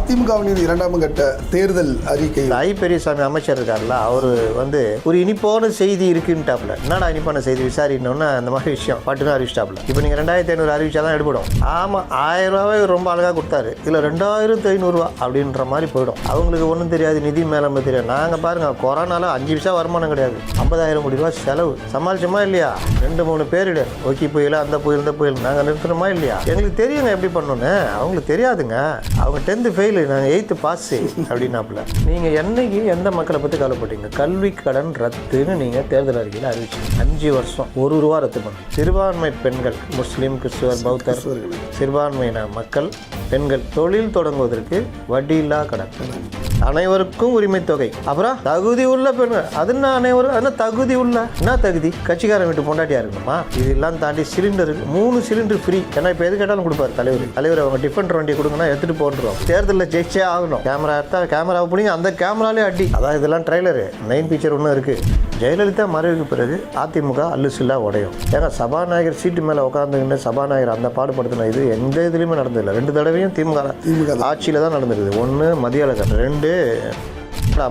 அதிமுகவின் இரண்டாம் கட்ட தேர்தல் அறிக்கை ஐ பெரியசாமி அமைச்சர் இருக்கார்ல, அவர் வந்து ஒரு இனிப்பான செய்தி இருக்குன்ட்டாப்ல. என்னடா இனிப்பான செய்தி விசாரிக்கணும்னா அந்த மாதிரி விஷயம் பட்டுன்னு அறிவிச்சிட்டாப்ல. இப்போ நீங்கள் 2500 அறிவிச்சா தான் எடுப்படும். ஆமாம், 1000 ரூபாவே ரொம்ப அழகாக கொடுத்தாரு, இல்லை 2500 அப்படின்ற மாதிரி போயிடும். அவங்களுக்கு ஒன்றும் தெரியாது, நிதி மேலாண்மை தெரியாது. நாங்கள் பாருங்கள், கொரோனால 5 பைசா வருமானம் கிடையாது, 50,000 கோடி ரூபா செலவு. சமாளிச்சோமா இல்லையா? 2-3 பேரிடு ஒக்கி புயல், அந்த புயல், இந்த புயல், நாங்கள் நிறுத்தணுமா இல்லையா? எங்களுக்கு தெரியுங்க எப்படி பண்ணணுன்னு, அவங்களுக்கு தெரியாதுங்க. அவங்க 10th ஃபெயிலு, நாங்கள் 8th பாஸு அப்படின்னாப்புல. நீங்கள் என்னைக்கு எந்த மக்களை பற்றி கவலைப்பட்டீங்க? கல்வி கடன் ரத்துன்னு நீங்கள் தேர்தல் அறிக்கையில் அறிவிச்சிங்க. 5 வருஷம் 1 ரூபா ரத்து பண்ணணும். சிறுபான்மை பெண்கள், முஸ்லீம், கிறிஸ்துவர், பௌத்தர், சிறுபான்மையின மக்கள், பெண்கள் தொழில் தொடங்குவதற்கு வட்டியில்லா கடன், அனைவருக்கும் உரிமை தொகை. அப்புறம் தகுதி உள்ள பெண்கள், அது என்ன அனைவரும், என்ன தகுதி உள்ள, என்ன தகுதி? கட்சிக்காரன் வீட்டு பொண்டாட்டியா இருக்கணுமா? இதெல்லாம் தாண்டி சிலிண்டர் 3 சிலிண்டர் ஃப்ரீ. ஏன்னா இப்போ எது கேட்டாலும் கொடுப்பாரு தலைவர். அவங்க டிஃபெண்டர் வண்டியை கொடுங்கன்னா எடுத்துட்டு போட்டுருவோம். தேர்தலில் ஜெயிச்சே ஆகணும். கேமரா எடுத்தா கேமராவை பிடிங்க, அந்த கேமராலே அடி. அதான் இதெல்லாம் ட்ரெய்லரு. மெயின் பிக்சர் ஒன்றும் இருக்குது. ஜெயலலிதா மறைவுக்கு பிறகு அதிமுக அல்லுசில்லா உடையும். ஏன்னா சபாநாயகர் சீட்டு மேலே உட்காந்துக்கிட்டு சபாநாயகர் அந்த பாடுபடுத்தின இது எந்த இதுலையுமே நடந்ததில்லை. 2 தடவையும் திமுக ஆட்சியில் தான் நடந்திருக்குது. 1 மதிய அழகர், 2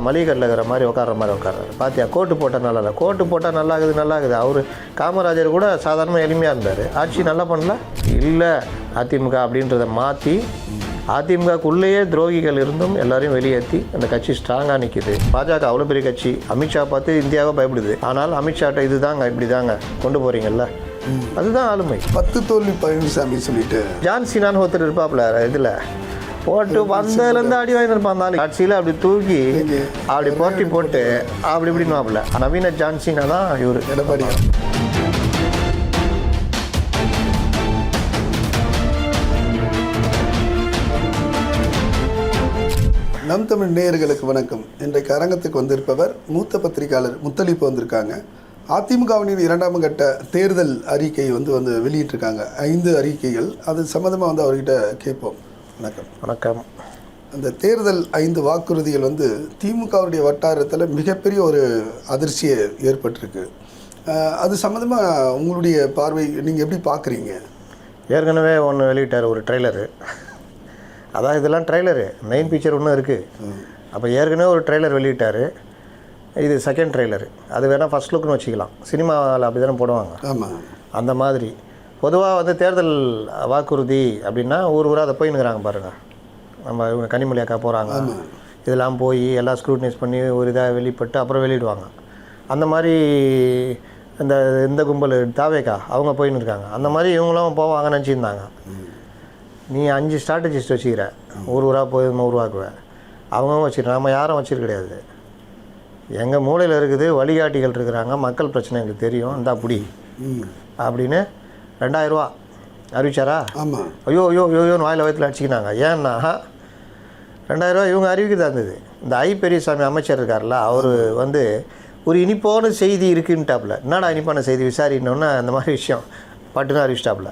மளிகை இருக்கிற மாதிரி உட்கார்றாரு. பார்த்தியா, கோட்டு போட்டால் நல்லா இல்லை, கோட்டு போட்டால் நல்லாகுது. அவர் காமராஜர் கூட சாதாரணமாக எளிமையாக இருந்தார். ஆட்சி நல்லா பண்ணல இல்லை. அதிமுக அப்படின்றத மாற்றி அதிமுகக்குள்ளேயே துரோகிகள் இருந்தும் எல்லாரையும் வெளியேற்றி அந்த கட்சி ஸ்ட்ராங்காக நிற்கிது. பாஜக அவ்வளோ பெரிய கட்சி, அமித்ஷா பார்த்து இந்தியாவை பயப்படுது. ஆனால் அமித்ஷாட்ட இது தாங்க இப்படி தாங்க கொண்டு போகிறீங்கல்ல, அதுதான் ஆளுமை. 10 தோல்வி பழனிசாமி சொல்லிட்டு ஜான்சினான்னு ஒருத்தர் இருப்பாப்புல, இதில் போட்டு வந்ததுலேருந்து அடி வாங்கி இருப்பான். அந்த கட்சியில் அப்படி தூக்கி அப்படி போட்டு அப்படி இப்படின்னு வாப்புல. நவீன ஜான்சினா தான் இவர் எடப்பாடி. நம் தமிழ் நேயர்களுக்கு வணக்கம். இன்றைக்கு அரங்கத்துக்கு வந்திருப்பவர் மூத்த பத்திரிகையாளர் முத்தலிப்பு வந்திருக்காங்க. அதிமுகவின் இரண்டாம் கட்ட தேர்தல் அறிக்கை வந்து வெளியிட்டிருக்காங்க. 5 அறிக்கைகள். அது சம்மந்தமாக அவர்கிட்ட கேட்போம். வணக்கம். வணக்கம். அந்த தேர்தல் 5 வாக்குறுதிகள் திமுகவுடைய வட்டாரத்தில் மிகப்பெரிய ஒரு அதிர்ச்சியை ஏற்பட்டிருக்கு. அது சம்மந்தமாக உங்களுடைய பார்வை நீங்கள் எப்படி பார்க்குறீங்க? ஏற்கனவே ஒன்று வெளியிட்டார், ஒரு ட்ரெய்லரு. அதான் இதெல்லாம் ட்ரெய்லரு, மெயின் பிக்சர் ஒன்றும் இருக்குது. அப்போ ஏற்கனவே ஒரு ட்ரெய்லர் வெளியிட்டார், இது செகண்ட் ட்ரெய்லரு. அது வேணால் ஃபஸ்ட் லுக்குன்னு வச்சுக்கலாம். சினிமாவில் அப்படி தானே போடுவாங்க. ஆமாம். அந்த மாதிரி பொதுவாக தேர்தல் வாக்குறுதி அப்படின்னா ஊராக அதை போயின்னுக்கிறாங்க பாருங்கள். நம்ம இவங்க கனிமொழி அக்கா போகிறாங்க, இதெல்லாம் போய் எல்லாம் ஸ்க்ரூட்னைஸ் பண்ணி ஒரு இதாக வெளிப்பட்டு அப்புறம் வெளியிடுவாங்க. அந்த மாதிரி இந்த கும்பல் தாவேக்கா அவங்க போயின்னு இருக்காங்க. அந்த மாதிரி இவங்களும் போவாங்கன்னு நினச்சிருந்தாங்க. நீ 5 ஸ்ட்ராட்டஜிஸ்ட் வச்சுக்கிற, ஊராக போய் உருவாக்குவேன். அவங்க வச்சுக்கிறேன், நம்ம யாரும் வச்சுருக்க கிடையாது. எங்கள் மூலையில் இருக்குது, வழிகாட்டிகள் இருக்கிறாங்க, மக்கள் பிரச்சனை எங்களுக்கு தெரியும், இந்த அப்படி அப்படின்னு 2000 ரூபா அறிவிச்சாரா? ஆமாம். ஐயோன்னு வாயில் வயத்தில் அடிச்சிக்கினாங்க. ஏன்னா 2000 ரூபா இவங்க அறிவிக்கிறதா இருந்தது. இந்த ஐ பெரியசாமி அமைச்சர் இருக்கார்ல, அவர் ஒரு இனிப்பான செய்தி இருக்குன்ட்டாப்புல. என்னடா இனிப்பான செய்தி விசாரிக்கணும்னா அந்த மாதிரி விஷயம் பட்டுன்னு அறிவிச்சிட்டாப்புல.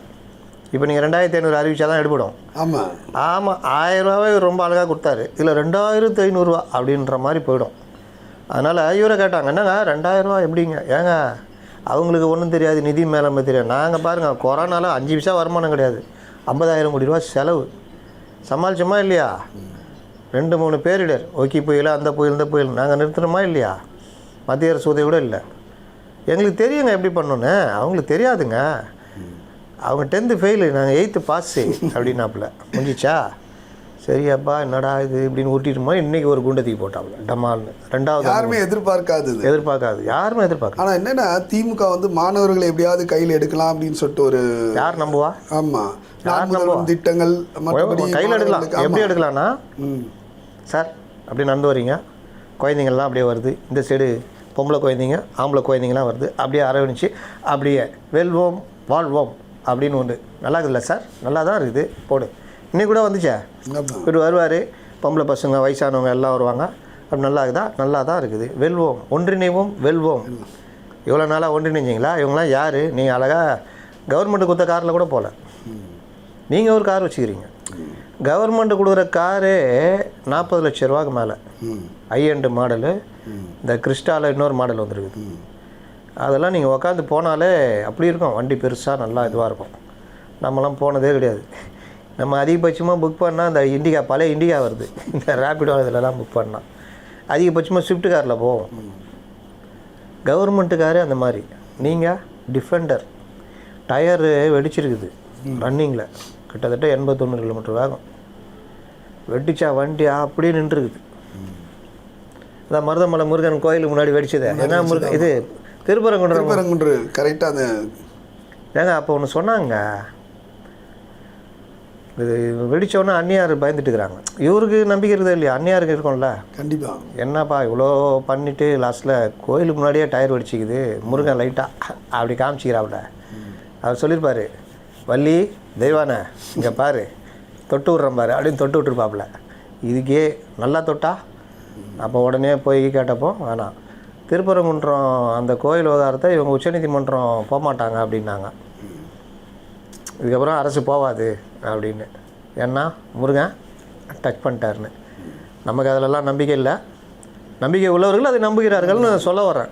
இப்போ நீங்கள் 2500 அறிவிச்சா தான் எடுப்படும். ஆமாம். 1000 ரூபாவே ரொம்ப அழகாக கொடுத்தாரு, இல்லை 2500 அப்படின்ற மாதிரி போயிடும். அதனால் இவரை கேட்டாங்க, என்னங்க 2000 ரூபா எப்படிங்க? ஏங்க அவங்களுக்கு ஒன்றும் தெரியாது, நிதி மேலாண்மை தெரியாது. நாங்கள் பாருங்கள், கொரோனால 5 பைசா வருமானம் கிடையாது, 50,000 கோடி ரூபா செலவு. சமாளிச்சோமா இல்லையா? 2-3 பேரிடர், ஒக்கி புயல், அந்த புயல், இந்த புயல், நாங்கள் நிறுத்தணுமா இல்லையா? மத்திய அரசு உதவி கூட இல்லை. எங்களுக்கு தெரியுங்க எப்படி பண்ணணுன்னு, அவங்களுக்கு தெரியாதுங்க. அவங்க 10th ஃபெயிலு, நாங்கள் 8th பாஸு அப்படின்னாப்புல. முடிஞ்சிச்சா? சரியாப்பா, என்னடா இது இப்படின்னு ஊட்டிட்டுமா. இன்றைக்கி ஒரு குண்டத்துக்கு போட்டாப்புல டமால்னு. 2வது யாருமே எதிர்பார்க்காது. யாருமே எதிர்பார்க்காது. ஆனால் என்னென்னா திமுக மாணவர்களை எப்படியாவது கையில் எடுக்கலாம் அப்படின்னு சொல்லிட்டு ஒரு யார் நம்புவா? ஆமாம், திட்டங்கள் கையில் எடுக்கலாம். எப்படி எடுக்கலாம்னா, சார் அப்படி நடந்து வரீங்க, குழந்தைங்கள்லாம் அப்படியே வருது, இந்த சைடு பொம்பளை குழந்தைங்க, ஆம்பளை குழந்தைங்களாம் வருது, அப்படியே அரவணைச்சு அப்படியே வெல்வோம் வாழ்வோம் அப்படின்னு ஒன்று. நல்லா இருக்குதுல்ல சார்? நல்லா தான் இருக்குது, போடு. இன்னைக்கு கூட வந்துச்சே, இப்படி வருவார், பொம்பளை பசங்க, வயசானவங்க எல்லாம் வருவாங்க. அப்படி நல்லா இருக்குதா? நல்லா தான் இருக்குது. வெல்வோம், ஒன்றிணைவோம், வெல்வோம். இவ்வளோ நாளாக ஒன்றிணைஞ்சிங்களா? இவங்களாம் யார்? நீங்கள் அழகாக கவர்மெண்ட்டு கொடுத்த காரில் கூட போகல, நீங்கள் ஒரு கார் வச்சுக்கிறீங்க. கவர்மெண்ட்டு கொடுக்குற காரே 40 லட்ச ரூபாய்க்கு மேலே, ஹை-எண்டு மாடலு. இந்த கிறிஸ்டாவில் இன்னொரு மாடல் வந்துருக்குது. அதெல்லாம் நீங்கள் உக்காந்து போனாலே அப்படி இருக்கும். வண்டி பெருசாக நல்லா இதுவாக இருக்கும். நம்மலாம் போனதே கிடையாது. நம்ம அதிகபட்சமாக புக் பண்ணால் இந்த இண்டிகா பழைய இண்டிகா வருது, இந்த ரேப்பிடோ இதிலலாம் புக் பண்ணால் அதிகபட்சமாக ஸ்விஃப்ட் காரில் போவோம். கவர்மெண்ட்டு காரு அந்த மாதிரி. நீங்கள் டிஃபெண்டர் டயரு வெடிச்சிருக்குது ரன்னிங்கில், கிட்டத்தட்ட 80-90 கிலோமீட்டர் வேகம், வெடிச்சா வண்டி அப்படியே நின்றுருக்குது. அதான் மருதமலை முருகன் கோயிலுக்கு முன்னாடி வெடிச்சது. ஏன்னா முருகன் இது திருப்பரங்குன்ற கரெக்டாக அந்த ஏங்க அப்போ ஒன்று சொன்னாங்க, இது வெடித்தோன்னே அந்நியார் பயந்துட்டுக்கிறாங்க. இவருக்கு நம்பிக்கை இருக்குதா இல்லையா? அந்நியாருக்கு இருக்கும்ல கண்டிப்பாக. என்னப்பா இவ்வளோ பண்ணிவிட்டு லாஸ்ட்டில் கோயிலுக்கு முன்னாடியே டயர் வெடிச்சிக்குது, முருகன் லைட்டாக அப்படி காமிச்சிக்கிறாப்புல. அவர் சொல்லியிருப்பார், வள்ளி தெய்வானே இங்கே பாரு தொட்டு விட்றேன் பாரு அப்படின்னு தொட்டு விட்டுருப்பாப்புல. இதுக்கே நல்லா தொட்டா அப்போ உடனே போய் கேட்டப்போ வேணாம், திருப்பரங்குன்றம் அந்த கோயில் விவகாரத்தை இவங்க உச்சநீதிமன்றம் போகமாட்டாங்க அப்படின்னாங்க. இதுக்கப்புறம் அரசு போகாது அப்படின்னு. ஏன்னா முருகன் டச் பண்ணிட்டாருன்னு. நமக்கு அதிலெல்லாம் நம்பிக்கை இல்லை, நம்பிக்கை உள்ளவர்கள் அதை நம்புகிறார்கள்னு சொல்ல வரேன்.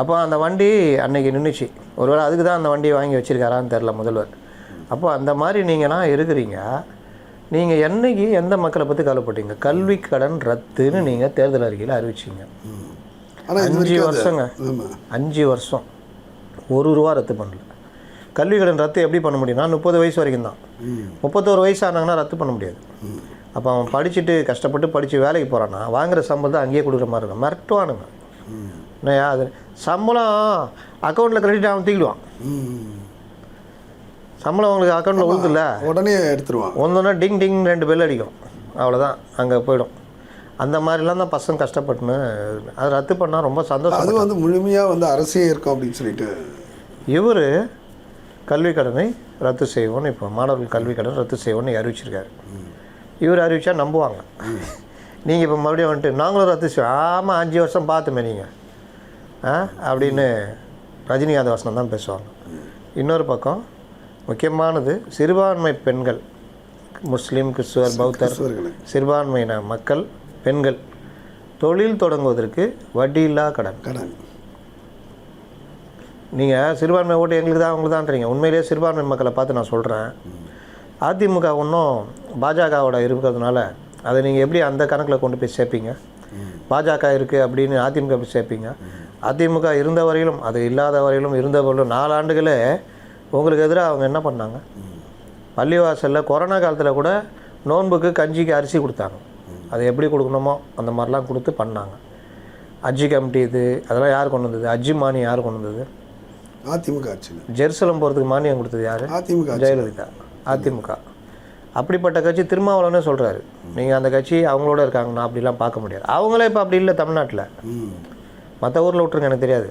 அப்போ அந்த வண்டி அன்னைக்கு நின்றுச்சு. ஒருவேளை அதுக்கு தான் அந்த வண்டியை வாங்கி வச்சுருக்காரான்னு தெரில முதல்வர். அப்போ அந்த மாதிரி நீங்கள்லாம் இருக்கிறீங்க. நீங்கள் என்னைக்கு எந்த மக்களை பற்றி கவலைப்பட்டீங்க? கல்வி கடன் ரத்துன்னு நீங்கள் தேர்தல் அறிக்கையில் அறிவிச்சிங்க. 5 வருஷங்க, 5 வருஷம் 1 ரூபா ரத்து பண்ணல. கல்வி கடன் ரத்து எப்படி பண்ண முடியும்னா 30 வயசு வரைக்கும் தான். 31 வயசு ஆனாங்கன்னா ரத்து பண்ண முடியாது. அப்போ அவன் படிச்சுட்டு கஷ்டப்பட்டு படித்து வேலைக்கு போகிறான்னா வாங்குகிற சம்பளத்தை அங்கேயே கொடுக்குற மாதிரி இருக்கும். மிரட்டுவானுங்க. என்னையா அது சம்பளம் அக்கௌண்ட்டில் கிரெடிட் ஆகும் தூக்கிடுவான். சம்பளம் உங்களுக்கு அக்கௌண்ட்டில் உழுதுல உடனே எடுத்துருவான். ஒன்றுனா டிங் டிங் 2 பெல் அடிக்கும், அவ்வளோதான் அங்கே போயிடும். அந்த மாதிரிலாம் தான் பசங்க கஷ்டப்பட்டுன்னு அதை ரத்து பண்ணால் ரொம்ப சந்தோஷம். அது வந்து முழுமையாக அரசே இருக்கும் அப்படின்னு சொல்லிட்டு இவர் கல்வி கடனை ரத்து செய்வோன்னு இப்போ மாணவர்கள் கல்வி கடன் ரத்து செய்வோன்னு அறிவிச்சிருக்காரு. இவர் அறிவிச்சா நம்புவாங்க. நீங்கள் இப்போ மறுபடியும் வந்துட்டு நாங்களும் ரத்து செய்வோம், ஆமாம் 5 வருஷம் பார்த்துமே நீங்கள் அப்படின்னு ரஜினிகாந்த் வசனம் தான் பேசுவாங்க. இன்னொரு பக்கம் முக்கியமானது சிறுபான்மை பெண்கள், முஸ்லீம், கிறிஸ்துவர், பௌத்தர், சிறுபான்மையின மக்கள் பெண்கள் தொழில் தொடங்குவதற்கு வட்டியில்லா கடன். நீங்கள் சிறுபான்மை ஓட்டு எங்களுக்கு தான் அவங்களுக்கு தான்றீங்க. உண்மையிலேயே சிறுபான்மை மக்களை பார்த்து நான் சொல்கிறேன், அதிமுக ஒன்றும் பாஜகவோட இருக்கிறதுனால அதை நீங்கள் எப்படி அந்த கணக்கில் கொண்டு போய் சேர்ப்பீங்க? பாஜக இருக்குது அப்படின்னு அதிமுக போய் சேர்ப்பீங்க. அதிமுக இருந்த வரையிலும் அது இல்லாத வரையிலும் இருந்தவரையிலும் 4 ஆண்டுகளே உங்களுக்கு எதிராக அவங்க என்ன பண்ணாங்க? பள்ளிவாசலில் கொரோனா காலத்தில் கூட நோன்புக்கு கஞ்சிக்கு அரிசி கொடுத்தாங்க. அதை எப்படி கொடுக்கணுமோ அந்த மாதிரிலாம் கொடுத்து பண்ணாங்க. அஜ்ஜி கமிட்டி இது அதெல்லாம் யார் கொண்டு வந்தது? அஜ்ஜி மானியம் யார் கொண்டு வந்தது? அதிமுக ஆட்சி. ஜெருசலம் போகிறதுக்கு மானியம் கொடுத்தது யார்? அதிமுக, ஜெயலலிதா. அதிமுக. அப்படிப்பட்ட கட்சி திருமாவளவனே சொல்கிறாரு, நீங்கள் அந்த கட்சி அவங்களோட இருக்காங்கன்னா அப்படிலாம் பார்க்க முடியாது. அவங்களே இப்போ அப்படி இல்லை தமிழ்நாட்டில். மற்ற ஊரில் விட்ருங்க, எனக்கு தெரியாது,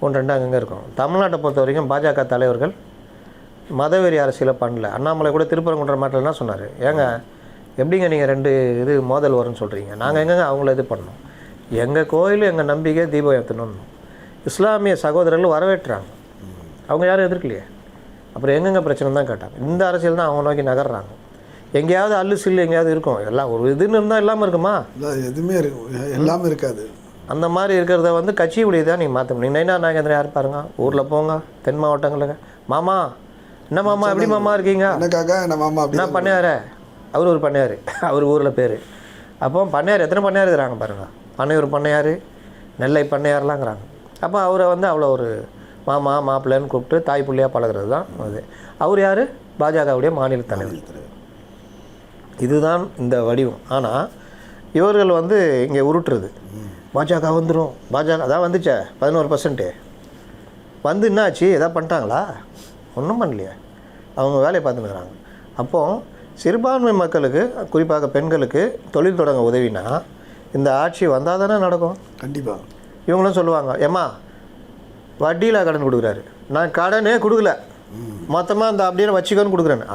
1-2 அங்கங்கே இருக்கும். தமிழ்நாட்டை பொறுத்த வரைக்கும் பாஜக தலைவர்கள் மதவெறி அரசியலை பண்ணல. அண்ணாமலை கூட திருப்பரங்குன்ற மாட்டில் என்ன சொன்னார்? ஏங்க எப்படிங்க நீங்கள் 2 இது மோதல் வரும்னு சொல்கிறீங்க? நாங்கள் எங்கெங்க அவங்கள இது பண்ணோம்? எங்கள் கோயில் எங்கள் நம்பிக்கை தீபம் ஏற்றணும்னு இஸ்லாமிய சகோதரர்கள் வரவேற்றாங்க. அவங்க யாரும் எதிர்க்கலையே. அப்புறம் எங்கெங்கே பிரச்சனை தான் கேட்டாங்க. இந்த அரசியல் தான் அவங்க நோக்கி நகர்றாங்க. எங்கேயாவது அல்லு சில்லு எங்கேயாவது இருக்கும். எல்லாம் ஒரு இதுன்னு இருந்தால் இல்லாமல் இருக்குமா? எதுவுமே இருக்கும், எல்லாமே இருக்காது. அந்த மாதிரி இருக்கிறத வந்து கட்சி உடையதான் நீங்கள் மாற்ற முடியும். நைனா நாகேந்திரன் யார் பாருங்க, ஊரில் போங்க, தென் மாவட்டங்களுக்கு, மாமா என்ன மாமா எப்படி மாமா இருக்கீங்க, என்ன மாமா என்ன பண்ணையாரு, அவர் ஒரு பண்ணையார், அவர் ஊரில் பேர். அப்போ பண்ணையார் எத்தனை பண்ணையார் இருக்கிறாங்க பாருங்கள். பண்ணையூர் பண்ணையார், நெல்லை பண்ணையார்லாங்கிறாங்க. அப்போ அவரை வந்து அவ்வளோ ஒரு மாமா மாப்பிள்ளைன்னு கூப்பிட்டு தாய் பிள்ளையாக பழகிறது தான் அது. அவர் யார்? பாஜகவுடைய மாநில தலைவர். இதுதான் இந்த வடிவம். ஆனால் இவர்கள் வந்து இங்கே உருட்டுறது, பாஜக வந்துடும், பாஜக அதான் வந்துச்சே 11% வந்து என்னாச்சு? எதாவது பண்ணிட்டாங்களா? ஒன்றும் பண்ணலையே, அவங்க வேலையை பார்த்துன்னுக்குறாங்க. அப்போது சிறுபான்மை மக்களுக்கு குறிப்பாக பெண்களுக்கு தொழில் தொடங்க உதவினா இந்த ஆட்சி வந்தால் தானே நடக்கும். கண்டிப்பாக. இவங்களும் சொல்லுவாங்க, ஏம்மா வட்டியில் கடன் கொடுக்குறாரு, நான் கடனே கொடுக்கல, மொத்தமாக அந்த அப்படியே வச்சுக்கோன்னு கொடுக்குறேன்னு.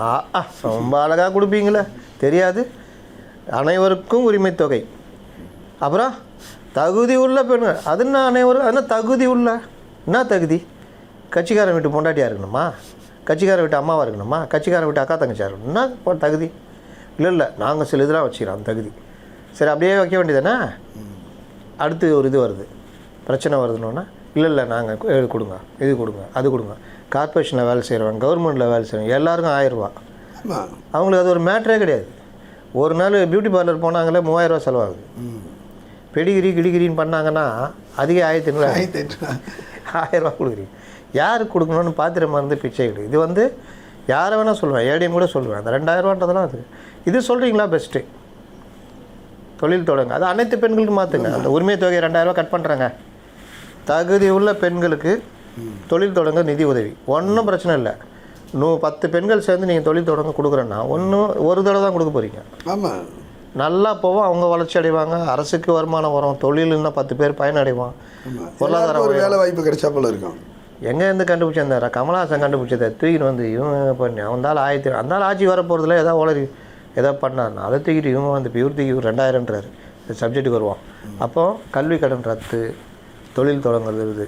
ரொம்ப அழகாக கொடுப்பீங்களே, தெரியாது. அனைவருக்கும் உரிமை தொகை, அப்புறம் தகுதி உள்ள பெண்கள், அது என்ன அனைவரும், அது என்ன தகுதி உள்ள, என்ன தகுதி? கட்சிக்காரன் வீட்டு பொண்டாட்டியாக இருக்கணுமா? கட்சிக்காரன் வீட்டு அம்மாவாக இருக்கணுமா? கட்சிக்காரன் வீட்டு அக்கா தங்கச்சியாக இருக்கணும்? என்ன தகுதி? இல்லை நாங்கள் சில இதெல்லாம் வச்சுக்கிறோம் அந்த தகுதி. சரி அப்படியே வைக்க வேண்டியதானே? அடுத்து ஒரு இது வருது, பிரச்சனை வருதுன்னா இல்லை நாங்கள் கொடுங்க, இது கொடுங்க, அது கொடுங்க. கார்பரேஷனில் வேலை செய்கிறவங்க, கவர்மெண்ட்டில் வேலை செய்கிறவங்க எல்லாருக்கும் 1000 ரூபா. ஆமாம். அவங்களுக்கு அது ஒரு மேட்ரே கிடையாது. ஒரு நாள் பியூட்டி பார்லர் போனாங்களே 3000 ரூபா செலவாகுது. பெடிகிரி கிடிகிரின்னு பண்ணாங்கன்னா அதுக்கே 1500 1000 ரூபா கொடுக்குறீங்க. யாருக்கு கொடுக்கணும்னு பாத்திரம் மருந்து பிச்சை கிடையாது. இது வந்து யாரை வேணால் சொல்லுவேன், ஏடிஎம் கூட சொல்லுவேன். அந்த 2000 ரூபான்றதெல்லாம் அது இது சொல்கிறீங்களா பெஸ்ட்டு தொழில் தொடங்க. அது அனைத்து பெண்களுக்கு மாற்றுங்க. அந்த உரிமை தொகை 2000 ரூபா கட் பண்ணுறாங்க. தகுதி உள்ள பெண்களுக்கு தொழில் தொடங்க நிதி உதவி ஒன்றும் பிரச்சனை இல்லை. 10 பெண்கள் சேர்ந்து நீங்கள் தொழில் தொடங்க கொடுக்குறேன்னா ஒரு தடவை தான் கொடுக்க போகிறீங்க. ஆமாம். நல்லா போவோம், அவங்க வளர்ச்சி அடைவாங்க, அரசுக்கு வருமானம் வரும், தொழில்னா 10 பேர் பயனடைவான், பொருளாதார ஒரு வேலை வாய்ப்பு கிடைச்சா போல இருக்கும். எங்கேருந்து கண்டுபிடிச்சிருந்தாரா? கமலஹாசன் கண்டுபிடிச்சதை தூக்கிட்டு வந்து இவங்க பண்ணி அவந்தால் அந்த ஆட்சி வர போகிறதுல ஏதாவது உளறி எதாவது பண்ணாருன்னா அதை தூக்கிட்டு இவங்க வந்து இப்போ இவர் தூக்கி 2000ன்றாரு. சப்ஜெக்ட்டுக்கு வருவோம். அப்போது கல்வி கடன் ரத்து, தொழில் தொடங்குறது,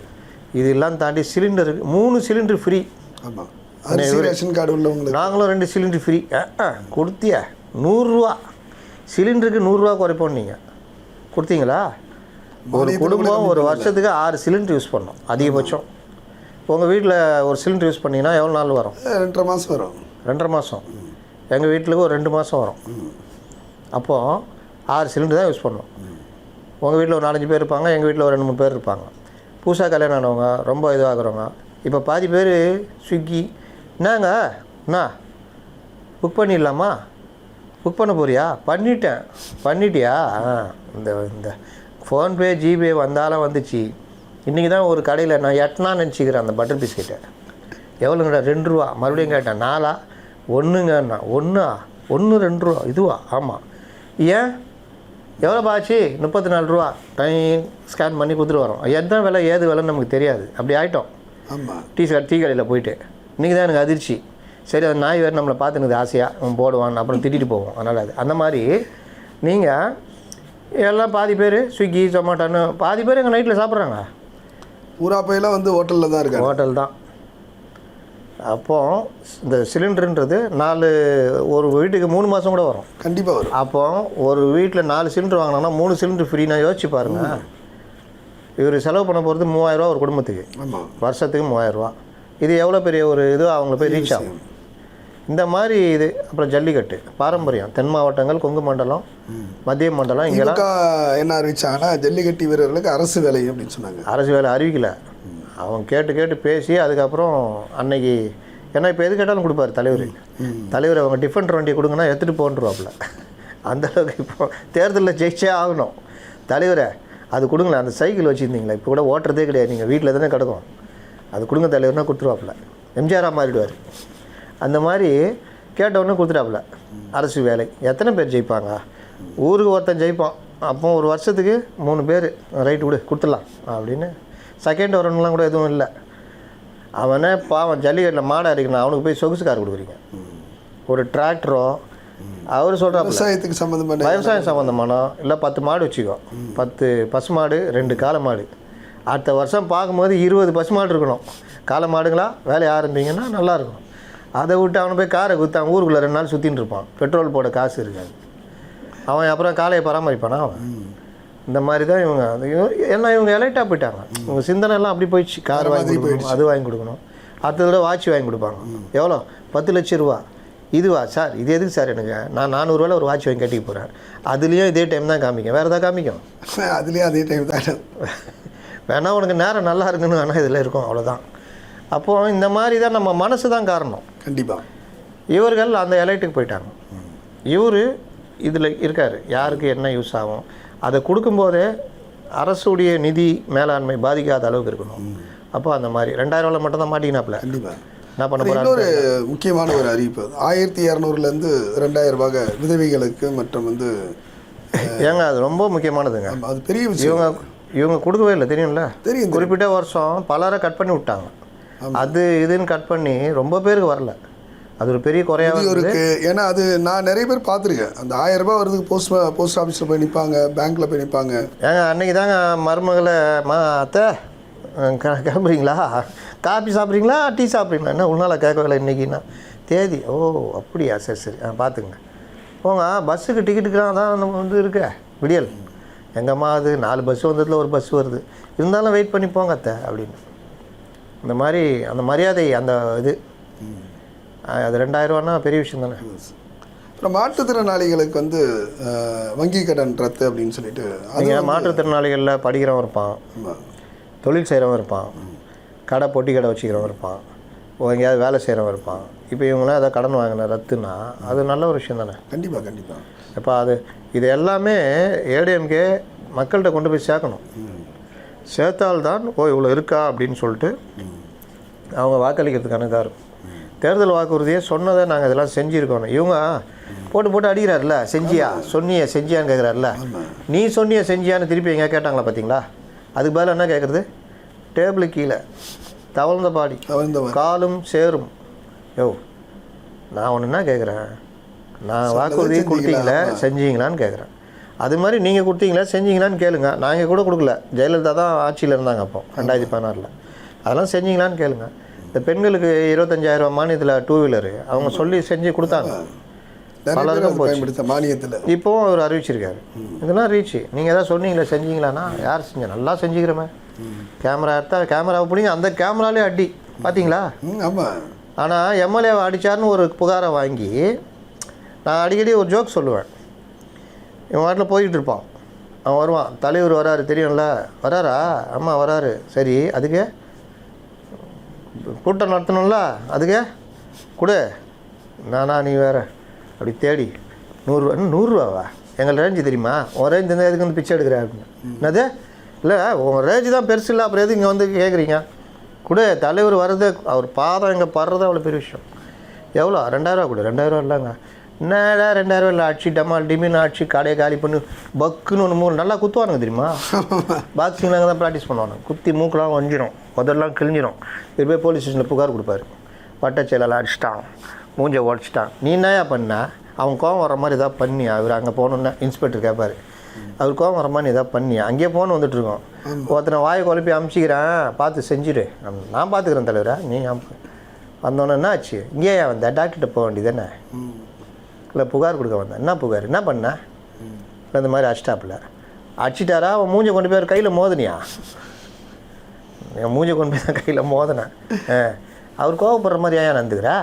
இதெல்லாம் தாண்டி சிலிண்டருக்கு 3 சிலிண்டர் ஃப்ரீ. ஆமாம். ரேஷன் கார்டு உள்ளவங்களுக்கு நாங்களும் 2 சிலிண்டர் ஃப்ரீ கொடுத்தியா? 100 ரூபா சிலிண்டருக்கு 100 ரூபா குறைப்போம். நீங்கள் கொடுத்தீங்களா? ஒரு குடும்பம் ஒரு வருஷத்துக்கு 6 சிலிண்டர் யூஸ் பண்ணோம் அதிகபட்சம். உங்கள் வீட்டில் ஒரு சிலிண்டர் யூஸ் பண்ணிங்கன்னா எவ்வளோ நாள் வரும்? 2.5 மாதம் வரும். 2.5 மாதம். எங்கள் வீட்டுக்கு ஒரு 2 மாதம் வரும். அப்போது 6 சிலிண்டர் தான் யூஸ் பண்ணோம். உங்கள் வீட்டில் ஒரு 4-5 பேர் இருப்பாங்க, எங்கள் வீட்டில் ஒரு 2-3 பேர் இருப்பாங்க. புதுசாக கல்யாணம் ஆனவங்க, ரொம்ப இதுவாகிறவங்க. இப்போ பாதி பேர் ஸ்விக்கி என்னங்க புக் பண்ணிடலாமா? புக் பண்ண போறியா? பண்ணிட்டியா? இந்த ஃபோன்பே ஜிபே வந்தாலும் வந்துச்சு. இன்றைக்கி தான் ஒரு கடையில் நான் எட்டனான்னு நினச்சிக்கிறேன் அந்த பட்டர் பிஸ்கெட்டை. எவ்வளோங்கடா? 2 ரூபா. மறுபடியும் கேட்டேன் 4 1ங்கண்ணா. 1 2 ரூபா. இதுவா? ஆமாம். ஏன் எவ்வளோ பாச்சு? 34 ரூபா. டைம் ஸ்கேன் பண்ணி கொடுத்துட்டு வரோம். எந்த விலை ஏது விலைன்னு நமக்கு தெரியாது. அப்படி ஆகிட்டோம். ஆமாம். டீ கடையில் போயிட்டு இன்றைக்கி தான் எனக்கு அதிர்ச்சி. சரி, அந்த நாய் வேறு நம்மளை பார்த்துனுது ஆசையாக அவன் போடுவான், அப்புறம் திட்டிட்டு போவோம். அதனால் அது அந்த மாதிரி நீங்கள் எல்லாம் பாதி பேர் ஸ்விக்கி ஜொமேட்டோன்னு பாதி பேர் எங்கள் நைட்டில் சாப்பிட்றாங்க. பூரா பையெல்லாம் வந்து ஹோட்டலில் தான் இருக்காங்க. ஹோட்டல் தான். அப்போது இந்த சிலிண்டருன்றது ஒரு வீட்டுக்கு 3 மாதம் கூட வரும். கண்டிப்பாக வரும். அப்போது ஒரு வீட்டில் 4 சிலிண்டர் வாங்கினோன்னா 3 சிலிண்டர் ஃப்ரீ. நான் யோசிச்சு பாருங்கள். இவர் செலவு பண்ண போகிறது 3000 ரூபா ஒரு குடும்பத்துக்கு. ஆமாம். வருஷத்துக்கு 3000 ரூபா. இது எவ்வளோ பெரிய ஒரு இது அவங்கள போய் ரீச் ஆகும். இந்த மாதிரி இது. அப்புறம் ஜல்லிக்கட்டு பாரம்பரியம். தென் மாவட்டங்கள், கொங்கு மண்டலம், மத்திய மண்டலம் இங்கெல்லாம் என்ன அறிவிச்சாங்கன்னா ஜல்லிக்கட்டு வீரர்களுக்கு அரசு வேலை அப்படின்னு சொன்னாங்க. அரசு வேலை அறிவிக்கல. அவன் கேட்டு பேசி அதுக்கப்புறம் அன்னைக்கு ஏன்னா இப்போ எது கேட்டாலும் கொடுப்பாரு தலைவர். அவங்க டிஃபெண்டர் வண்டியை கொடுங்கன்னா எடுத்துகிட்டு போன்றுவாப்புல. அந்தளவுக்கு இப்போ தேர்தலில் ஜெயிச்சே ஆகணும். தலைவரை அது கொடுங்களேன். அந்த சைக்கிள் வச்சுருந்தீங்களா? இப்போ கூட ஓட்டுறதே கிடையாது. நீங்கள் வீட்டில் தானே கிடக்கும். அது கொடுங்க தலைவர்னா கொடுத்துருவாப்புல. எம்ஜிஆராக மாறிடுவார். அந்த மாதிரி கேட்டவுடனே கொடுத்துட்டாப்புல. அரசு வேலை எத்தனை பேர் ஜெயிப்பாங்க? ஊருக்கு ஒருத்தன் ஜெயிப்பான். அப்போ ஒரு வருஷத்துக்கு 3 பேர் ரைட்டு விடு கொடுத்துடலாம் அப்படின்னு. செகண்ட் வரணும்லாம் கூட எதுவும் இல்லை. அவனே பாவன் ஜல்லிக்கட்டில் மாடை அடிக்கணும். அவனுக்கு போய் சொகுசு கார் கொடுக்குறீங்க. ஒரு டிராக்டரோ அவர் சொல்கிறாப்புல விவசாயம் சம்மந்தமானோ இல்லை 10 மாடு வச்சுக்கோ. 10 பசு மாடு, 2 காளை மாடு. அடுத்த வருஷம் பார்க்கும்போது 20 பசு மாடு இருக்கணும். காளை மாடுங்களா வேலையை ஆரம்பிங்கன்னா நல்லாயிருக்கும். அதை விட்டு அவனை போய் காரை குத்தான் ஊருக்குள்ளே 2 நாள் சுற்றின்னு இருப்பான். பெட்ரோல் போட காசு இருக்காது. அவன் அப்புறம் காலையை பராமரிப்பானா அவன்? இந்த மாதிரி தான் இவங்க எல்லாம் இவங்க எலைட்டாக போயிட்டாங்க. இவங்க சிந்தனைலாம் அப்படி போயிடுச்சு. கார் வாங்கி கொடுக்கணும், அது வாங்கி கொடுக்கணும். அடுத்த தடவை வாட்ச் வாங்கி கொடுப்பாங்க. எவ்வளோ? 10 லட்சம் ரூபா. இதுவா சார்? இது எதுக்கு சார்? எனக்கு நான் 400 ரூபாயில் ஒரு வாட்ச் வாங்கி கட்டிக்க போகிறேன். அதுலேயும் இதே டைம் தான் காமிக்கும். வேறு எதாவது காமிக்கும்? அதுலேயும் அதே டைம் தான். வேணா உனக்கு நேரம் நல்லா இருக்குன்னு வேணால் இதில் இருக்கும். அவ்வளோதான். அப்போது இந்த மாதிரி தான் நம்ம மனசு தான் காரணம். கண்டிப்பாக. இவர்கள் அந்த எலைட்டுக்கு போயிட்டாங்க. இவர் இதில் இருக்கார். யாருக்கு என்ன யூஸ் ஆகும் அதை கொடுக்கும்போதே அரசுடைய நிதி மேலாண்மை பாதிக்காத அளவுக்கு இருக்கணும். அப்போ அந்த மாதிரி 2000 ரூபாயில் மட்டும் தான் மாட்டிக்கினாப்புல. கண்டிப்பாக. என்ன பண்ண போகிறாங்க? இன்னொரு முக்கியமான ஒரு அறிவிப்பு 1200லேருந்து 2000 ரூபாய் விதவைகளுக்கு மற்றும் வந்து ஏங்க அது ரொம்ப முக்கியமானதுங்க. அது பெரிய விஷயம். இவங்க கொடுக்கவே இல்லை. தெரியும்ல? தெரியும். குறிப்பிட்ட வருஷம் பலரை கட் பண்ணி விட்டாங்க. அது இதுன்னு கட் பண்ணி ரொம்ப பேருக்கு வரல. அது ஒரு பெரிய குறையாக இருக்குது. ஏன்னா அது நான் நிறைய பேர் பார்த்துருக்கேன். அந்த 1000 ரூபாய் வரதுக்கு போஸ்ட் ஆஃபீஸில் போய் நிற்பாங்க, பேங்க்கில் போய் நிற்பாங்க. ஏங்க அன்றைக்கி தாங்க மருமகளை அத்தை கிளம்புறீங்களா, காஃபி சாப்பிட்றீங்களா, டீ சாப்பிட்றீங்களா? என்ன உன்னால் கேட்கவில்லை இன்றைக்கின்னா தேதி? ஓ அப்படியா, சரி பார்த்துங்க போங்க. பஸ்ஸுக்கு டிக்கெட்டுக்கெலாம் தான் நம்ம வந்து இருக்க விடியல். எங்கம்மா அது 4 பஸ் வந்ததில் ஒரு பஸ் வருது, இருந்தாலும் வெயிட் பண்ணி போங்க அத்தை அப்படின்னு. இந்த மாதிரி அந்த மரியாதை, அந்த இது அது 2000 பெரிய விஷயம் தானே. அப்புறம் மாற்றுத்திறனாளிகளுக்கு வந்து வங்கி கடன் ரத்து அப்படின்னு சொல்லிட்டு நீங்கள் மாற்றுத்திறனாளிகளில் படிக்கிறவன் இருப்பான், தொழில் செய்கிறவன் இருப்பான், கடை பொட்டி கடை வச்சுக்கிறவன் இருப்பான், எங்கேயாவது வேலை செய்கிறவன் இருப்பான். இப்போ இவங்களாம் ஏதாவது கடன் வாங்கின ரத்துனா அது நல்ல ஒரு விஷயம் தானே. கண்டிப்பாக இப்போ இது எல்லாமே ஏடிஎம்கே மக்கள்கிட்ட கொண்டு போய் சேர்க்கணும். சேர்த்தால்தான் இவ்வளோ இருக்கா அப்படின்னு சொல்லிட்டு அவங்க வாக்களிக்கிறதுக்கான இதாக இருக்கும். தேர்தல் வாக்குறுதியை சொன்னதை நாங்கள் இதெல்லாம் செஞ்சுருக்கோம். இவங்க போட்டு அடிக்கிறாருல்ல, செஞ்சியான்னு கேட்குறாருல்ல. நீ செஞ்சியான்னு திருப்பி எங்கே கேட்டாங்களா பார்த்தீங்களா? அதுக்கு பதில் என்ன கேட்குறது? டேபிளுக்கு கீழே தவழ்ந்த பாடி காலும் சேரும். நான் ஒன்று என்ன கேட்குறேன், நான் வாக்குறுதி கொடுத்தீங்களே செஞ்சீங்களான்னு கேட்குறேன். அது மாதிரி நீங்கள் கொடுத்தீங்களா செஞ்சீங்களான்னு கேளுங்க. நாங்கள் கூட கொடுக்கல, ஜெயலலிதா தான் ஆட்சியில் இருந்தாங்க அப்போ 2016. அதெல்லாம் செஞ்சீங்களான்னு கேளுங்க. இந்த பெண்களுக்கு 25,000 மானியத்தில் 2 வீலரு அவங்க சொல்லி செஞ்சு கொடுத்தாங்க, பலருக்கும் போச்சு. மானியத்தில் இப்போவும் அவர் அறிவிச்சிருக்காரு. இதெல்லாம் ரீச்சு. நீங்கள் எதாவது சொன்னீங்களா செஞ்சீங்களான்னா யார் செஞ்ச? நல்லா செஞ்சுக்கிறோமே. கேமரா எடுத்தால் கேமராவை பிடிங்க, அந்த கேமராலே அடி பார்த்தீங்களா? ஆமாம். ஆனால் எம்எல்ஏவை அடித்தார்னு ஒரு புகாரை வாங்கி நான் அடிக்கடி ஒரு ஜோக் சொல்லுவேன். இவன் வாட்டில் போய்கிட்டு இருப்பான், அவன் வருவான், தலைவர் வராரு தெரியும்ல, வராரா? ஆமாம் வராரு. சரி, அதுக்கு கூட்டம் நடத்தணும்ல, அதுக்கு கொடு. நானா நீ வேறு அப்படி தேடி 100 ரூபாவா? எங்கள் ரேஞ்சு தெரியுமா? உன் ரேஞ்சு இருந்தால் எதுக்கு வந்து பிச்சை எடுக்கிற அப்படின்னு. என்னது? இல்லை உங்கள் ரேஞ்சு தான் பெருசு இல்லை, அப்புறம் எதுக்கு இங்கே வந்து கேட்குறீங்க? கொடு. தலைவர் வர்றது, அவர் பாதம் இங்கே படுறது அவ்வளோ பெரிய விஷயம். எவ்வளோ? 2000 கொடு. 2000 இல்லைங்க. என்னடா 2000 இல்லை, அடிச்சு டமால் டிமின்னு அடிச்சு கடையை காலி பண்ணி பக்குன்னு ஒன்று 3 நல்லா குத்துவானுங்க தெரியுமா? பாக்ஸிங்கில் அங்கே தான் ப்ராக்டிஸ் பண்ணுவாங்க. குத்தி மூக்கெலாம் வஞ்சிடும், உதரெல்லாம் கிழிஞ்சிடும். இது போய் போலீஸ் ஸ்டேஷனில் புகார் கொடுப்பாரு. வட்டச்செயலால் அடிச்சிட்டான், மூஞ்சை உடச்சிட்டான். நீ என்னயா பண்ண? அவன் கோவம் வர மாதிரி எதாவது பண்ணி அவர் அங்கே போகணுன்னா இன்ஸ்பெக்டர் கேட்பார். அவர் கோவம் வர மாதிரி எதாவது பண்ணி அங்கேயே போகணும் வந்துட்டுருக்கோம். ஒருத்தனை வாயை குழப்பி அமுச்சிக்கிறேன், பார்த்து செஞ்சுரு, நான் பார்த்துக்கிறேன் தலைவரா, நீ வந்தோன்னே என்ன ஆச்சு? இங்கேயா வந்த? டாக்டர்கிட்ட போக வேண்டியது தானே? இல்லை புகார் கொடுக்க வந்தேன். என்ன புகார்? என்ன பண்ண? இல்லை இந்த மாதிரி அடிச்சிட்டாப்பில். அடிச்சிட்டாரா? அவன் மூஞ்சை கொண்டு போய் கையில் மோதனியா? என் மூஞ்சை கொண்டு போய் தான் கையில் மோதினேன். அவர் கோவப்படுற மாதிரி ஏன் நடந்துக்கிறா?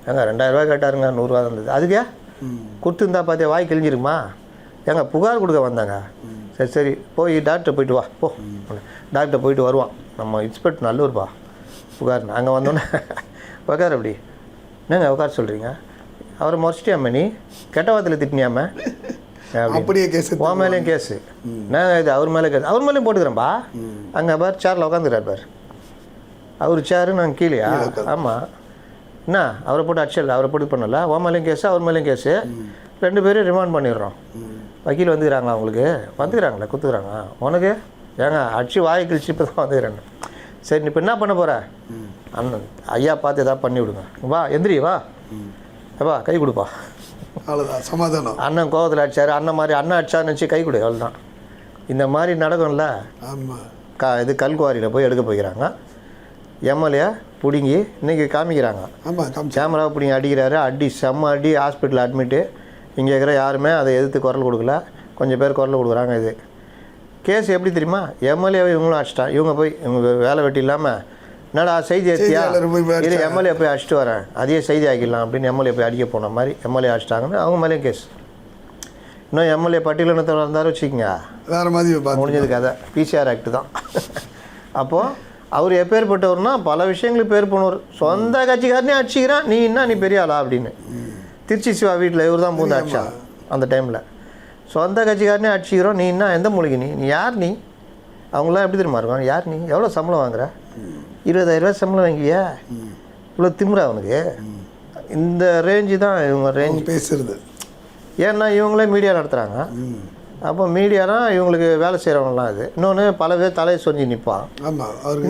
ஏங்க 2000 ரூபா கேட்டாருங்க, 100 ரூபா இருந்தது. அதுக்கே கொடுத்துருந்தா பார்த்தியா வாய் கிழிஞ்சிருக்குமா? ஏங்க புகார் கொடுக்க வந்தாங்க. சரி போய் டாக்டர் போயிட்டு வா போ. டாக்டர் போயிட்டு வருவான். நம்ம இன்ஸ்பெக்டர் நல்லூர்ப்பா புகார். அங்கே வந்தோன்னே உட்கார். அப்படி என்னங்க உட்கார் சொல்கிறீங்க? அவரை முறைச்சிட்டியாம, நீ கெட்ட வார்த்தையில் திட்டினியாம, அப்படியே கேஸ் உன் மேலேயும் கேஸு. நான் இது அவர் மேலே கேஸ், அவர் மேலேயும் போட்டுக்கிறேன்ப்பா. அங்கே பார் சேரில் உட்காந்துக்கிறார் பார், அவர் சேரு நாங்கள் கீழேயா? ஆமாம். என்ன அவரை போட்டு அடிச்சல, அவரை போட்டு பண்ணல, உன் மேலேயும் கேஸு அவர் மேலேயும் கேஸு, 2 பேரும் ரிமாண்ட் பண்ணிடுறோம். வக்கீல் வந்துக்கிறாங்களா? அவங்களுக்கு வந்துக்கிறாங்களா? குத்துக்கிறாங்க உனக்கு? ஏங்க அடிச்சு வாய் கிழிச்சு இப்போ தான் வந்துக்கிறேன். சரி நீ இப்போ என்ன பண்ண போகிற? அண்ணன் ஐயா பார்த்து எதாவது பண்ணி விடுங்க. வா எந்திரி வா, எப்பா கை கொடுப்பா. அவ்வளோதான் சமாதானம். அண்ணன் கோவத்தில் அடிச்சார், அண்ணன் மாதிரி அண்ணன் அடிச்சான்னு நினச்சி கை கொடு, அவ்வளோதான். இந்த மாதிரி நடக்கும்ல. ஆமாம். இது கல்குவாரியில் போய் எடுக்க போய்க்கிறாங்க. எம்எல்ஏ பிடுங்கி இன்றைக்கி காமிக்கிறாங்க. ஆமாம், கேமராவை பிடிங்கி அடிக்கிறாரு. அடி செம்ம அடி, ஹாஸ்பிட்டலில் அட்மிட்டு. இங்கே இருக்கிற யாருமே அதை எதிர்த்து குரல் கொடுக்கல, கொஞ்சம் பேர் குரல் கொடுக்குறாங்க. இது கேஸ் எப்படி தெரியுமா? எம்எல்ஏவை இவங்களும் அடிச்சிட்டான். இவங்க போய் இவங்க வேலை வெட்டி இல்லாமல் என்னடா செய்தி ஏற்றியா, இது எம்எல்ஏ போய் அடிச்சுட்டு வரேன், அதையே செய்தி ஆக்கிடலாம் அப்படின்னு எம்எல்ஏ போய் அடிக்க போன மாதிரி எம்எல்ஏ அடிச்சிட்டாங்கன்னு அவங்க மேலேயும் கேஸ். இன்னும் எம்எல்ஏ பட்டியலினத்தில் இருந்தாலும் வச்சுக்கோங்க, வேறு மாதிரி முடிஞ்சது கதை. பிசிஆர் ஆக்ட் தான். அப்போது அவர் எப்பேற்பட்டவர்னா பல விஷயங்களுக்கு பேர் போனவர். சொந்த கட்சிக்காரனே அடிச்சிக்கிறான், நீ என்ன நீ பெரிய ஆளா அப்படின்னு. திருச்சி சிவா வீட்டில் இவர் தான் பூந்து அடிச்சா அந்த டைமில். சொந்த கட்சிக்காரனே அடிச்சிக்கிறோம், நீ என்ன எந்த மூலிகை? நீ யார்? நீ அவங்களாம் எப்படி தெரியுமா இருக்கும்? யார் நீ? எவ்வளோ சம்பளம் வாங்குற? 20,000 ரூபா சம்பளம் வாங்கியா? இவ்வளோ திமுறா அவனுக்கு? இந்த ரேஞ்சு தான் இவங்க ரேஞ்சு பேசுறது. ஏன்னா இவங்களே மீடியா நடத்துகிறாங்க. அப்போ மீடியானா இவங்களுக்கு வேலை செய்கிறவங்களாம் இது. இன்னொன்று பல பேர் தலையை சொஞ்சி நிற்பான்.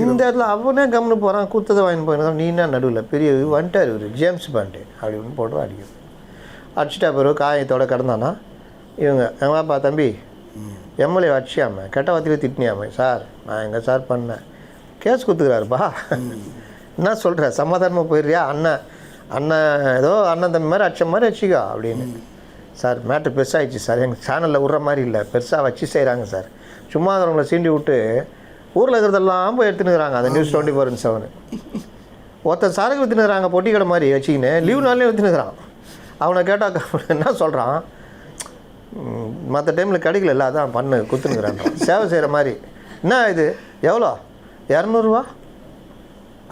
இந்த இடத்துல அவனே கம்னு போகிறான், குத்ததை வாங்கி போயிருந்தான். நீ என்ன நடுவில் பெரிய வந்துட்டார் இவர் ஜேம்ஸ் பாண்டு அப்படின்னு போட்டு அடிக்கும். அடிச்சிட்டா பிறகு காயத்தோடு கிடந்தானா இவங்க எங்களாப்பா தம்பி எம்எல்ஏ அடிச்சியாம கெட்ட வார்த்தையில திட்டினியாமே. சார் நான் எங்கே சார் பண்ணேன், கேஸ் கொடுத்துக்கிறாருப்பா. என்ன சொல்கிற? சமாதானமாக போயிடுறியா? அண்ணன் ஏதோ அண்ணன் தம்பி மாதிரி அடிச்ச மாதிரி வச்சுக்கோ அப்படின்னு. சார் மேட்ரு பெருசாகிடுச்சு சார், எங்கள் சேனலில் விட்ற மாதிரி இல்லை, பெருசாக வச்சு செய்கிறாங்க சார். சும்மா அவங்கள சீண்டி விட்டு ஊரில் இருக்கிறதெல்லாம் போய் எடுத்துனுக்குறாங்க. அந்த நியூஸ் 24/7 ஒருத்தன் சரக்கு விற்றுனுக்குறாங்க பொட்டி கடை மாதிரி வச்சுக்கின்னு லீவ் நாள்லேயே விற்றுனுக்குறான். அவனை கேட்டால் என்ன சொல்கிறான், மற்ற டைமில் கிடைக்கல அதான் பண்ணு குத்துனுக்குறான் சேவை செய்கிற மாதிரி. என்ன இது எவ்வளோ 200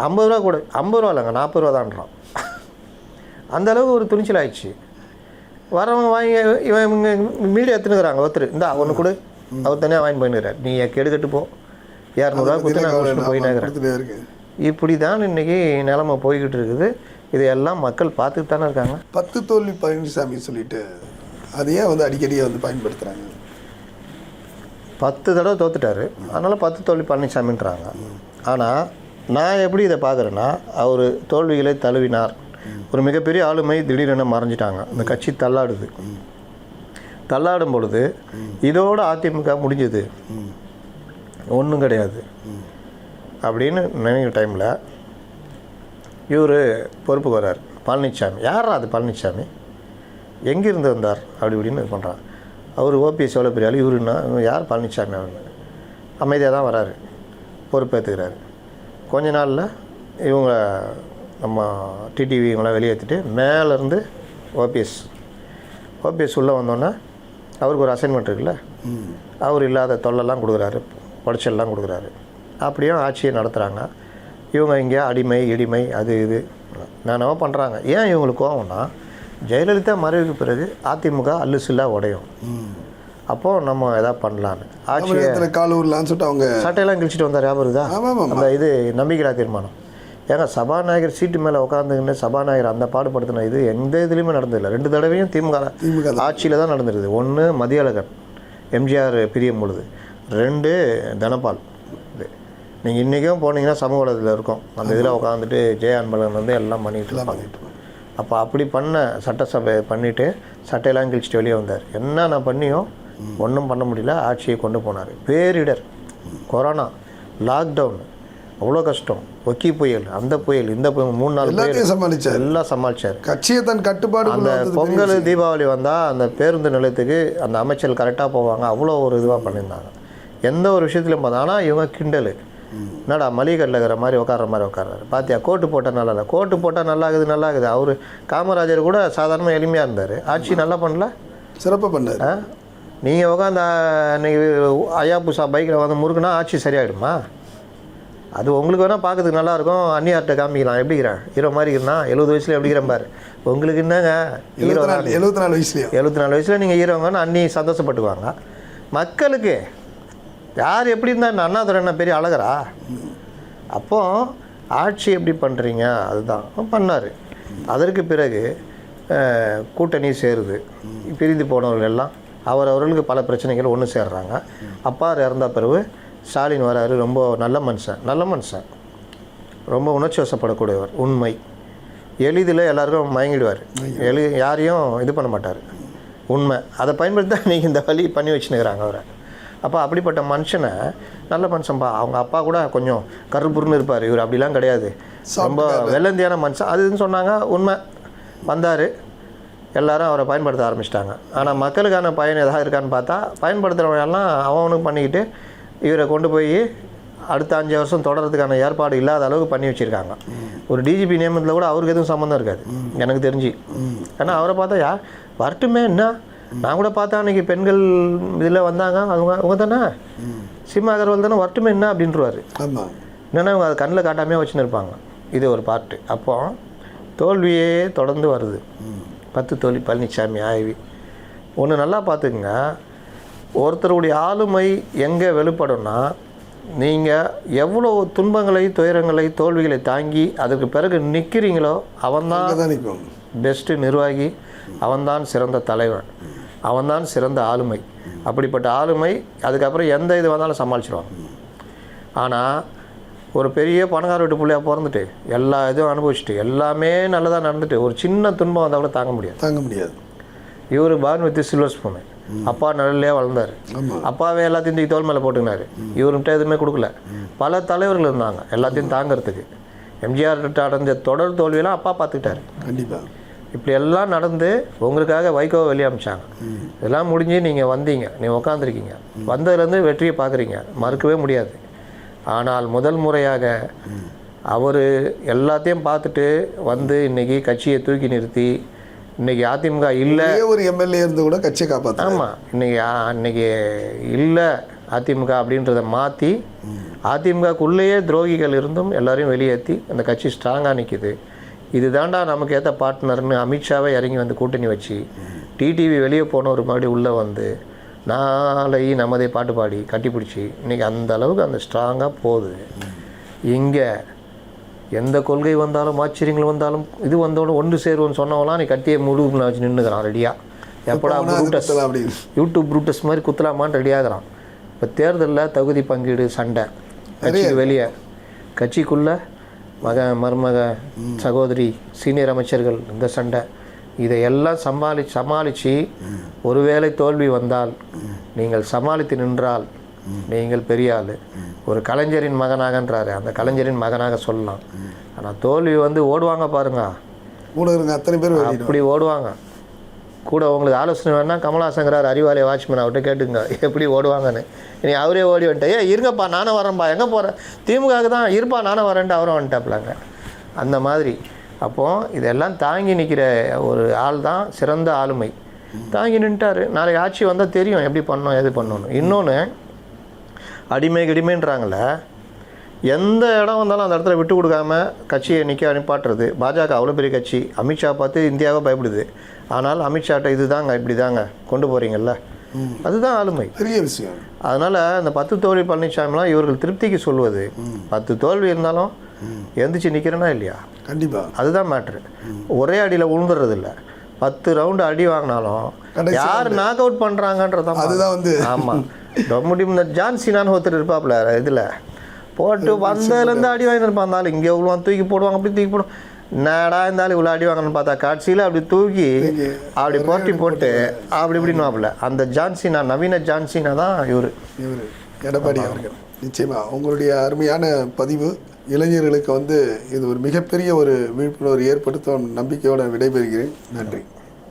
50 ரூபா கூட 50 ரூபா இல்லைங்க 40 ரூபா தான்றான். அந்தளவுக்கு ஒரு துணிச்சல் ஆயிடுச்சு. வரவங்க வாங்கி இவன் மீடியா எடுத்துனுக்குறாங்க ஒருத்தர் இந்த ஒன்று கொடு அவர் தனியாக வாங்கி போயின்னுறார். நீ கெடுக்கட்டு போ 200 கொடுத்து நான் போயினாக்கிறேன். இப்படி தான் இன்றைக்கி நிலமை போய்கிட்டு இருக்குது. இதையெல்லாம் மக்கள் பார்த்துட்டு தானே இருக்காங்க. 10 தோல்வி பழனிசாமி சொல்லிட்டு அதையே அடிக்கடியே பயன்படுத்துகிறாங்க. 10 தடவை தோத்துட்டாரு, அதனால் 10 தோல்வி பழனிசாமின்றாங்க. ஆனால் நான் எப்படி இதை பார்க்குறேன்னா, அவர் தோல்விகளை தழுவினார். ஒரு மிகப்பெரிய ஆளுமை திடீரென மறைஞ்சிட்டாங்க. இந்த கட்சி தள்ளாடுது. தள்ளாடும் பொழுது இதோட அதிமுக முடிஞ்சது ஒன்றும் கிடையாது அப்படின்னு நினைக்கிற டைமில் இவர் பொறுப்புக்கு வர்றார். பழனிசாமி யாரா அது பழனிசாமி எங்கேருந்து வந்தார் அப்படி இப்படின்னு இது பண்ணுறான். அவர் ஓபிஎஸ் எவ்வளோ பெரிய ஆள், இவருன்னா யார் பழனிசாமி அவரு அமைதியாக தான் வராரு, பொறுப்பேற்றுக்கிறாரு. கொஞ்ச நாளில் இவங்க நம்ம டிடிவி இவங்களாம் வெளியேற்றிட்டு மேலேருந்து ஓபிஎஸ் உள்ளே வந்தோன்னே அவருக்கு ஒரு அசைன்மெண்ட் இருக்குல்ல, அவர் இல்லாத தொல்லைலாம் கொடுக்குறாரு, உடச்சல்லாம் கொடுக்குறாரு. அப்படியும் ஆட்சியை நடத்துகிறாங்க. இவங்க இங்கே அடிமை இடிமை அது இது என்னென்னவோ பண்ணுறாங்க. ஏன் இவங்களுக்கு கோவம்னா, ஜெயலலிதா மறைவுக்கு பிறகு அதிமுக அல்லுசில்லா உடையும். அப்போது நம்ம எதாவது பண்ணலான்னு ஆட்சியை காலூர்லான்னு சொல்லிட்டு அவங்க சட்டையெல்லாம் கிழிச்சிட்டு வந்தார். ஞாபகம் தான் அந்த இது நம்பிக்கையா தீர்மானம். ஏங்க சபாநாயகர் சீட்டு மேலே உட்காந்துக்கின்னு சபாநாயகர் அந்த பாடுபடுத்தின இது எந்த இதுலேயுமே நடந்ததில்லை. 2 தடவையும் திமுக ஆட்சியில் தான் நடந்துருது. 1 மதியழகன் எம்ஜிஆர் பிரியும் பொழுது, 2 தனபால். இது நீங்கள் இன்றைக்கும் போனீங்கன்னா சமூக வளத்தில் இருக்கும். அந்த இதில் உட்காந்துட்டு ஜெய அன்பழகன் எல்லாம் பண்ணிட்டு இருப்பாங்க. அப்போ அப்படி பண்ண சட்டசபை பண்ணிவிட்டு சட்டையெல்லாம் கிழிச்சிட்டு வெளியே வந்தார். என்னென்ன பண்ணியும் ஒன்றும் பண்ண முடியல. ஆட்சியை கொண்டு போனார். பேரிடர், கொரோனா, லாக்டவுன், அவ்வளோ கஷ்டம், ஒக்கி புயல், அந்த புயல் இந்த புயல் 3-4 சமாளிச்சார். எல்லாம் சமாளித்தார். கட்சியை தன் கட்டுப்பாடு. அந்த பொங்கல் தீபாவளி வந்தால் அந்த பேருந்து நிலையத்துக்கு அந்த அமைச்சர்கள் கரெக்டாக போவாங்க. அவ்வளோ ஒரு இதுவாக பண்ணியிருந்தாங்க. எந்த ஒரு விஷயத்துலையும் பார்த்தா. ஆனால் இவங்க கிண்டல், என்னடா மளிகை கட்டில் இருக்கிற மாதிரி உட்கார்ற மாதிரி உட்கார்றாரு. பார்த்தியா கோட்டு போட்டால் நல்லா இல்லை, கோட்டு போட்டால் நல்லாகுது. அவர் காமராஜர் கூட சாதாரணமாக எளிமையாக இருந்தார். ஆட்சி நல்லா பண்ணல, சிறப்பாக பண்ணார். நீங்கள் உட்காந்து அன்றைக்கி அயாபுசா பைக்கில் முறுக்குனா ஆட்சி சரியாயிடுமா? அது உங்களுக்கு வேணால் பார்க்கறதுக்கு நல்லாயிருக்கும். அந்நியார்கிட்ட காமிக்கலாம். எப்படிங்கிறேன் ஹீரோ மாதிரி இருக்கிறா 70 வயசில் எப்படிங்கிறேன் பாரு. உங்களுக்கு என்னங்க ஹீரோ 74 வயசில் நீங்கள் ஹீரோங்கன்னு அண்ணி சந்தோஷப்பட்டுக்குவாங்க. மக்களுக்கு யார் எப்படி இருந்தால் அண்ணாதுரை என்ன பெரிய அழகரா? அப்போது ஆட்சி எப்படி பண்ணுறீங்க அதுதான் பண்ணார். அதற்கு பிறகு கூட்டணி சேருது. பிரிந்து போனவர்கள் எல்லாம் அவர்களுக்கு பல பிரச்சனைகள் ஒன்று சேர்றாங்க. அப்பா இறந்த பிறகு ஸ்டாலின் வராரு. ரொம்ப நல்ல மனுஷன், ரொம்ப உணர்ச்சி வசப்படக்கூடியவர். உண்மை, எளிதில் எல்லாருக்கும் மயங்கிடுவார். யாரையும் இது பண்ண மாட்டார். உண்மை, அதை பயன்படுத்தி நீங்கள் இந்த வழி பண்ணி வச்சுன்னுக்கிறாங்க அவரை. அப்போ அப்படிப்பட்ட மனுஷனை நல்ல மனுஷன்பா. அவங்க அப்பா கூட கொஞ்சம் கருப்புருன்னு இருப்பார். இவர் அப்படிலாம் கிடையாது, ரொம்ப வெள்ளந்தியான மனுஷன் அதுன்னு சொன்னாங்க. உண்மை, வந்தார், எல்லோரும் அவரை பயன்படுத்த ஆரம்பிச்சிட்டாங்க. ஆனால் மக்களுக்கான பயன் எதாவது இருக்கான்னு பார்த்தா பயன்படுத்துகிறவங்கெல்லாம் அவனுக்கு பண்ணிக்கிட்டு இவரை கொண்டு போய் அடுத்த 5 வருஷம் தொடர்றதுக்கான ஏற்பாடு இல்லாத அளவுக்கு பண்ணி வச்சுருக்காங்க. ஒரு டிஜிபி நியமனத்தில் கூட அவருக்கு எதுவும் சம்மந்தம் இருக்காது எனக்கு தெரிஞ்சு. ஏன்னா அவரை பார்த்தா வரட்டுமே என்ன, நான் கூட பார்த்தா அன்றைக்கி பெண்கள் இதில் வந்தாங்க, அவங்க தானே சிம்மா அகர்வால் தானே, வரட்டுமே என்ன அப்படின்ட்டுருவார். என்னென்னா அவங்க அதை கண்ணில் காட்டாமையாக வச்சுன்னு இருப்பாங்க. இது ஒரு பார்ட்டு. அப்போது தோல்வியே தொடர்ந்து வருது. 10 தோல்வி பழனிசாமி ஆய்வி. ஒன்று நல்லா பார்த்துக்குங்க, ஒருத்தருடைய ஆளுமை எங்கே வெளிப்படும்னா, நீங்கள் எவ்வளோ துன்பங்களை துயரங்களை தோல்விகளை தாங்கி அதுக்கு பிறகு நிற்கிறீங்களோ அவன்தான் பெஸ்ட்டு நிர்வாகி, அவன்தான் சிறந்த தலைவன், அவன்தான் சிறந்த ஆளுமை. அப்படிப்பட்ட ஆளுமை அதுக்கப்புறம் எந்த இது வந்தாலும் சமாளிச்சிடுவான். ஆனால் ஒரு பெரிய பணக்கார வீட்டு பிள்ளையாக பிறந்துட்டு எல்லா இதுவும் அனுபவிச்சுட்டு எல்லாமே நல்லதாக நடந்துட்டு ஒரு சின்ன துன்பம் வந்தால் கூட தாங்க முடியாது. இவர் பார்ன் வித் சில்வர் ஸ்பூனு. அப்பா நல்லே வளர்ந்தார். அப்பாவே எல்லாத்தையும் தூக்கி தோல் மேலே போட்டுக்கினார். இவர்கிட்ட எதுவுமே கொடுக்கல. பல தலைவர்கள் இருந்தாங்க எல்லாத்தையும் தாங்கிறதுக்கு. எம்ஜிஆர் அடைஞ்ச தொடர் தோல்வியெல்லாம் அப்பா பார்த்துக்கிட்டாரு. கண்டிப்பாக இப்படி எல்லாம் நடந்து உங்களுக்காக வைகோவை வெளியே அமிச்சாங்க. இதெல்லாம் முடிஞ்சு நீங்கள் வந்தீங்க, நீங்கள் உட்காந்துருக்கீங்க. வந்ததுலேருந்து வெற்றியை பார்க்குறீங்க, மறுக்கவே முடியாது. ஆனால் முதல் முறையாக அவர் எல்லாத்தையும் பார்த்துட்டு வந்து இன்றைக்கி கட்சியை தூக்கி நிறுத்தி இன்றைக்கி அதிமுக இல்லை, ஒரு எம்எல்ஏ இருந்து கூட கட்சியை காப்பாற்ற. ஆமாம், இன்றைக்கி இல்லை அதிமுக அப்படின்றத மாற்றி அதிமுகக்குள்ளேயே துரோகிகள் இருந்தும் எல்லாரையும் வெளியேற்றி அந்த கட்சி ஸ்ட்ராங்காக நிற்கிது. இது தாண்டா நமக்கு ஏற்ற பார்ட்னர்னு அமித்ஷாவே இறங்கி வந்து கூட்டணி வச்சு டிடிவி வெளியே போனவர் மறுபடியும் உள்ளே வந்து நாளை நமதே பாட்டு பாடி கட்டிப்பிடிச்சி இன்றைக்கி அந்த அளவுக்கு அந்த ஸ்ட்ராங்காக போகுது. இங்கே எந்த கொள்கை வந்தாலும் ஆச்சரியங்கள் வந்தாலும் இது வந்தோடனே ஒன்று சேருவோன்னு சொன்னவங்களாம் நீ கட்டியை முழுகுன்னு வச்சு நின்றுக்கிறான் ரெடியாக. எப்படா ப்ரூட்டஸ் யூடியூப் ப்ரூட்டஸ் மாதிரி குத்தலாமான்னு ரெடியாகிறான். இப்போ தேர்தலில் தகுதி பங்கீடு சண்டை, கட்சிக்கு வெளியே, கட்சிக்குள்ளே மருமக சகோதரி சீனியர் அமைச்சர்கள் இந்த சண்டை, இதையெல்லாம் சமாளித்து ஒருவேளை தோல்வி வந்தால் நீங்கள் சமாளித்து நின்றால் நீங்கள் பெரிய ஆள். ஒரு கலைஞரின் மகனாகன்றாரு, அந்த கலைஞரின் மகனாக சொல்லலாம். ஆனால் தோல்வி வந்து ஓடுவாங்க பாருங்க, அத்தனை பேர் அப்படி ஓடுவாங்க. கூட உங்களுக்கு ஆலோசனை வேணால் கமல்ஹாசங்கிறார் அறிவாலய வாட்ச்மேன், அவர்கிட்ட கேட்டுங்க எப்படி ஓடுவாங்கன்னு. இனி அவரே ஓடி வந்துட்டேன், இருங்கப்பா நானும் வரேன்ப்பா, எங்கே போகிறேன் திமுகவுக்கு தான் இருப்பா நானும் வரேன்ட்டு அவரும் வந்துட்டாப்லாங்க. அந்த மாதிரி அப்போது இதெல்லாம் தாங்கி நிற்கிற ஒரு ஆள் தான் சிறந்த ஆளுமை. தாங்கி நின்ட்டார். நாளைக்கு ஆட்சி வந்தால் தெரியும் எப்படி பண்ணோம் எது பண்ணணும். இன்னொன்று அடிமைன்றாங்கள, எந்த இடம் வந்தாலும் அந்த இடத்துல விட்டு கொடுக்காம கட்சியை நிப்பாட்டுறது. பாஜக அவ்வளோ பெரிய கட்சி, அமித்ஷா பார்த்து இந்தியாவை பயப்படுது. ஆனால் அமித்ஷாட்ட இது தாங்க இப்படி தாங்க கொண்டு போகிறீங்கல்ல, அதுதான் ஆளுமை, பெரிய விஷயம். அதனால் அந்த 10 தோல்வி பழனிசாமிலாம் இவர்கள் திருப்திக்கு சொல்வது, 10 தோல்வி இருந்தாலும் எந்திரிச்சு நிற்கிறேன்னா இல்லையா, கண்டிப்பாக அதுதான் மேட்ரு. ஒரே அடியில் உழுந்துறது இல்லை, 10 ரவுண்டு அடி வாங்கினாலும் யார் நாக் அவுட் பண்ணுறாங்கன்றதான் அதுதான் வந்து. ஆமாம், முடியும். இந்த ஜான்சினான்னு ஒருத்தர் இருப்பாப்புல இதில் போட்டு வந்ததுலேருந்து அடி வாங்கிட்டு இருப்பான். இருந்தாலும் இங்கே இவ்வளோ தூக்கி போடுவாங்க, அப்படி தூக்கி போடுவோம். என்னடா இருந்தாலும் இவ்வளோ அடி வாங்கணும்னு பார்த்தா காட்சியில் அப்படி தூக்கி அப்படி போட்டி போட்டு அப்படி இப்படின்னு அந்த ஜான்சினா, நவீன ஜான்சினா தான் இவர் எடப்பாடி அவர்கள். நிச்சயமாக உங்களுடைய அருமையான பதிவு இளைஞர்களுக்கு வந்து இது ஒரு மிகப்பெரிய ஒரு விழிப்புணர்வு ஏற்படுத்தும் நம்பிக்கையோடு விடைபெறுகிறேன். நன்றி.